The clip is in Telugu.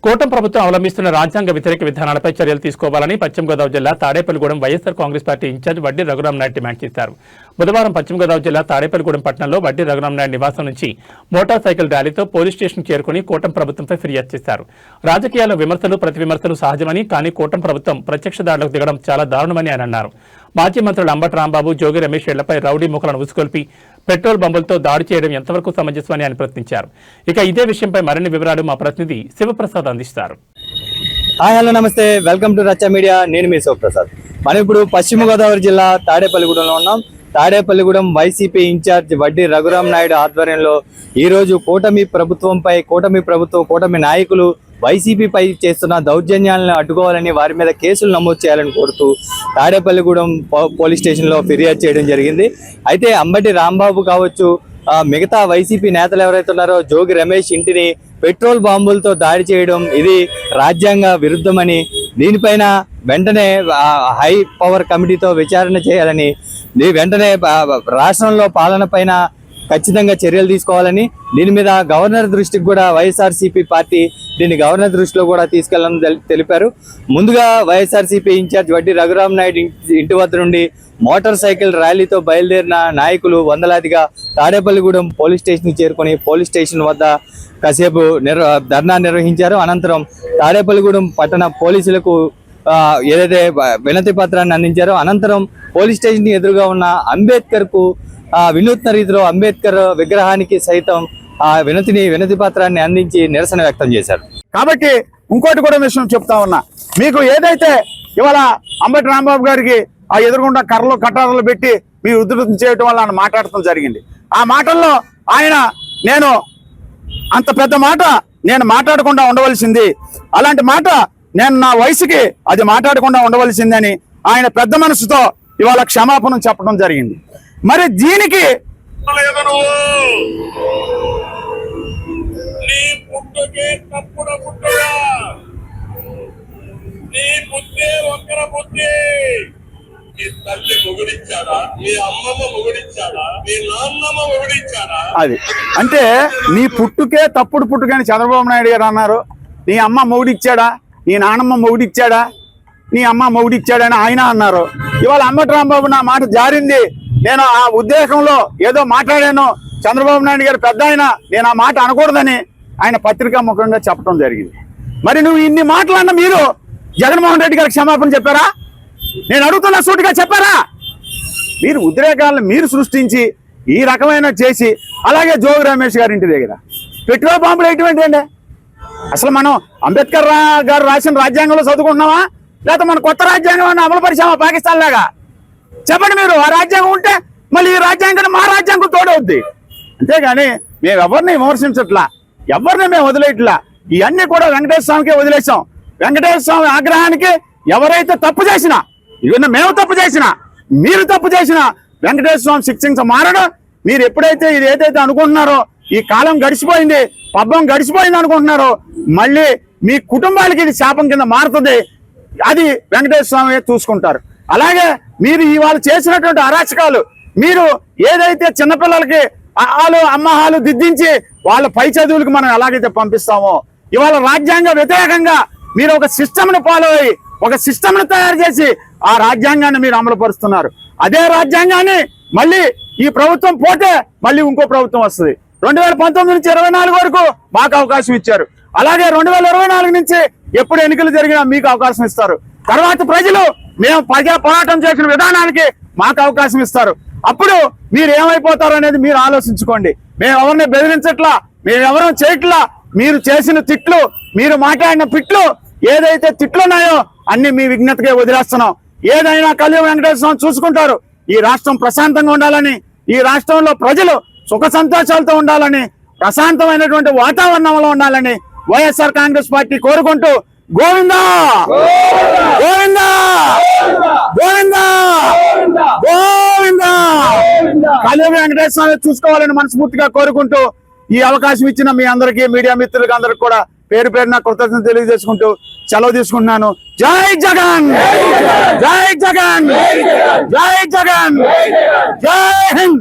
కూటమి ప్రభుత్వం అవలంబిస్తున్న రాజ్యాంగ వ్యతిరేక విధానాలపై చర్యలు తీసుకోవాలని పశ్చిమ గోదావరి జిల్లా తాడేపల్లిగూడెం వైఎస్ఆర్ కాంగ్రెస్ పార్టీ ఇన్ఛార్జ్ వడ్డీ రఘురామ్ నాయుడు డిమాండ్ చేశారు. బుధవారం పశ్చిమ గోదావరి జిల్లా తాడేపల్లిగూడెం పట్టణంలో వడ్డీ రఘురామ్ నాయుడు నివాసం నుంచి మోటార్ సైకిల్ ర్యాలీతో పోలీస్ స్టేషన్ చేరుకుని కూటమి ప్రభుత్వంపై ఫిర్యాదు చేశారు. రాజకీయాల్లో విమర్శలు ప్రతి విమర్శలు సహజమని, కానీ కూటమి ప్రభుత్వం ప్రత్యక్ష దాడులకు దిగడం చాలా దారుణమని ఆయన అన్నారు. మాజీ మంత్రులు అంబటి రాంబాబు, జోగి రమేష్ ఇళ్లపై రౌడీ ముఖలను ఉసుకొల్పి పెట్రోల్ బంబులతో దాడి చేయడం ఎంతవరకు సమంజసమని ఆయన ప్రశ్నించారు. ఇక ఇదే విషయంపై మరిన్ని వివరాలు మా ప్రతినిధి శివప్రసాద్ అందిస్తారు. హలో నమస్తే, వెల్కమ్ టు రచ్చ మీడియా. నేను మీ శివప్రసాద్. మనం ఇప్పుడు పశ్చిమ గోదావరి జిల్లా తాడేపల్లిగూడెంలో ఉన్నాం. తాడేపల్లిగూడెం వైసీపీ ఇన్ఛార్జ్ వడ్డీ రఘురామ్ నాయుడు ఆధ్వర్యంలో ఈరోజు కూటమి నాయకులు వైసీపీపై చేస్తున్న దౌర్జన్యాలను అడ్డుకోవాలని, వారి మీద కేసులు నమోదు చేయాలని కోరుతూ తాడేపల్లిగూడెం పోలీస్ స్టేషన్లో ఫిర్యాదు చేయడం జరిగింది. అయితే అంబటి రాంబాబు కావచ్చు, మిగతా వైసీపీ నేతలు ఎవరైతే ఉన్నారో జోగి రమేష్ ఇంటిని పెట్రోల్ బాంబులతో దాడి చేయడం ఇది రాజ్యాంగ విరుద్ధమని, దీనిపైన వెంటనే హై పవర్ కమిటీతో విచారణ చేయాలని, వెంటనే రాష్ట్రంలో పాలన పైన ఖచ్చితంగా చర్యలు తీసుకోవాలని, దీని మీద గవర్నర్ దృష్టికి కూడా వైఎస్ఆర్సీపీ పార్టీ దీన్ని గవర్నర్ దృష్టిలో కూడా తీసుకెళ్లాలని తెలిపారు. ముందుగా వైఎస్ఆర్సీపీ ఇన్ఛార్జ్ వడ్డీ రఘురామ్ నాయుడు ఇంటి వద్ద నుండి మోటార్ సైకిల్ ర్యాలీతో బయలుదేరిన నాయకులు వందలాదిగా తాడేపల్లిగూడెం పోలీస్ స్టేషన్కి చేరుకొని పోలీస్ స్టేషన్ వద్ద కాసేపు ధర్నా నిర్వహించారు. అనంతరం తాడేపల్లిగూడెం పట్టణ పోలీసులకు ఏదైతే వినతి పత్రాన్ని అందించారో, అనంతరం పోలీస్ స్టేషన్ ఎదురుగా ఉన్న అంబేద్కర్కు వినూత్న రీతిలో అంబేద్కర్ విగ్రహానికి సైతం వినతి పత్రాన్ని అందించి నిరసన వ్యక్తం చేశారు. కాబట్టి ఇంకోటి కూడా విషయం చెప్తా ఉన్నా, మీకు ఏదైతే ఇవాళ అంబటి రాంబాబు గారికి ఆ ఎదురుగుండా కర్రలు కట్టారాలు పెట్టి మీరు ఉధృతం చేయడం వల్ల ఆయన మాట్లాడటం జరిగింది. ఆ మాటల్లో ఆయన నేను అంత పెద్ద మాట నేను మాట్లాడకుండా ఉండవలసింది, అలాంటి మాట నేను నా వయసుకి అది మాట్లాడకుండా ఉండవలసిందని ఆయన పెద్ద మనసుతో ఇవాళ క్షమాపణ చెప్పడం జరిగింది. మరి దీనికి అది అంటే నీ పుట్టుకే తప్పుడు పుట్టుకని చంద్రబాబు నాయుడు గారు అన్నారు. నీ అమ్మ మొగుడిచ్చాడా, నీ నాన్నమ్మ మొగుడిచ్చాడా, నీ అమ్మ మొగుడిచ్చాడని ఆయన అన్నారు. ఇవాళ అంబటి రాంబాబు నా మాట జారింది, నేను ఆ ఉద్దేశంలో ఏదో మాట్లాడాను, చంద్రబాబు నాయుడు గారు పెద్ద ఆయన, నేను ఆ మాట అనకూడదని ఆయన పత్రికా ముఖంగా చెప్పడం జరిగింది. మరి నువ్వు ఇన్ని మాటలన్నా మీరు జగన్మోహన్ రెడ్డి గారికి క్షమాపణ చెప్పారా? నేను అడుగుతున్న సూటిగా చెప్పారా? మీరు ఉద్రేకాలను మీరు సృష్టించి ఈ రకమైన చేసి, అలాగే జోగి రమేష్ గారి ఇంటి దగ్గర పెట్రోల్ బాంబులు ఎటువంటి అండి? అసలు మనం అంబేద్కర్ గారు రాసిన రాజ్యాంగంలో చదువుకుంటున్నామా, లేకపోతే మన కొత్త రాజ్యాంగం అమలు పరిచామా పాకిస్తాన్ లాగా? చెప్పండి. మీరు ఆ రాజ్యాంగం ఉంటే మళ్ళీ ఈ రాజ్యాంగాన్ని మా రాజ్యాంగం తోడవుద్ది. అంతేగాని మేము ఎవరిని విమర్శించట్లా, ఎవరిని మేము వదిలేయట్లా. ఇవన్నీ కూడా వెంకటేశ్వర స్వామికే వదిలేసాం. వెంకటేశ్వర స్వామి ఆగ్రహానికి ఎవరైతే తప్పు చేసినా, ఇవన్నీ మేము తప్పు చేసినా, మీరు తప్పు చేసినా వెంకటేశ్వర స్వామి శిక్షించ మారడు. మీరు ఎప్పుడైతే ఇది ఏదైతే అనుకుంటున్నారో ఈ కాలం గడిచిపోయింది, పబ్బం గడిచిపోయింది అనుకుంటున్నారో, మళ్ళీ మీ కుటుంబాలకి ఇది శాపం కింద మారుతుంది. అది వెంకటేశ్వర స్వామి చూసుకుంటారు. అలాగే మీరు ఇవాళ చేసినటువంటి అరాచకాలు, మీరు ఏదైతే చిన్నపిల్లలకి అమ్మహాలు దిద్దించి వాళ్ళ పై చదువులకు మనం ఎలాగైతే పంపిస్తామో, ఇవాళ రాజ్యాంగ వ్యతిరేకంగా మీరు ఒక సిస్టమ్ని ఫాలో అయ్యి ఒక సిస్టమ్ని తయారు చేసి ఆ రాజ్యాంగాన్ని మీరు అమలు పరుస్తున్నారు. అదే రాజ్యాంగాన్ని మళ్ళీ ఈ ప్రభుత్వం పోతే మళ్ళీ ఇంకో ప్రభుత్వం వస్తుంది. 2019 నుంచి 24 వరకు మాకు అవకాశం ఇచ్చారు. అలాగే 2024 నుంచి ఎప్పుడు ఎన్నికలు జరిగినా మీకు అవకాశం ఇస్తారు. తర్వాత ప్రజలు మేము ప్రజా పోరాటం చేసిన విధానానికి మాకు అవకాశం ఇస్తారు. అప్పుడు మీరు ఏమైపోతారు అనేది మీరు ఆలోచించుకోండి. మేము ఎవరిని బెదిరించట్లా, మేము ఎవరూ చేయట్లా. మీరు చేసిన తిట్లు, మీరు మాట్లాడిన పిట్లు, ఏదైతే తిట్లు ఉన్నాయో అన్ని మీ విజ్ఞతకే వదిలేస్తున్నాం. ఏదైనా కలియుగ వెంకటేశ్వర స్వామి చూసుకుంటారు. ఈ రాష్ట్రం ప్రశాంతంగా ఉండాలని, ఈ రాష్ట్రంలో ప్రజలు సుఖ సంతోషాలతో ఉండాలని, ప్రశాంతమైనటువంటి వాతావరణంలో ఉండాలని వైఎస్ఆర్ కాంగ్రెస్ పార్టీ కోరుకుంటూ గోవిందా గోవిందా గోవిందా గోవిందా కలియుగ వెంకటేశ్వర స్వామి చూసుకోవాలని మనస్ఫూర్తిగా కోరుకుంటూ ఈ అవకాశం ఇచ్చిన మీ అందరికీ, మీడియా మిత్రులకు అందరికి కూడా పేరు పేరున కృతజ్ఞతలు తెలియజేసుకుంటూ సెలవు తీసుకుంటున్నాను. జై జగన్, జై జగన్, జై జగన్, జై హింద్.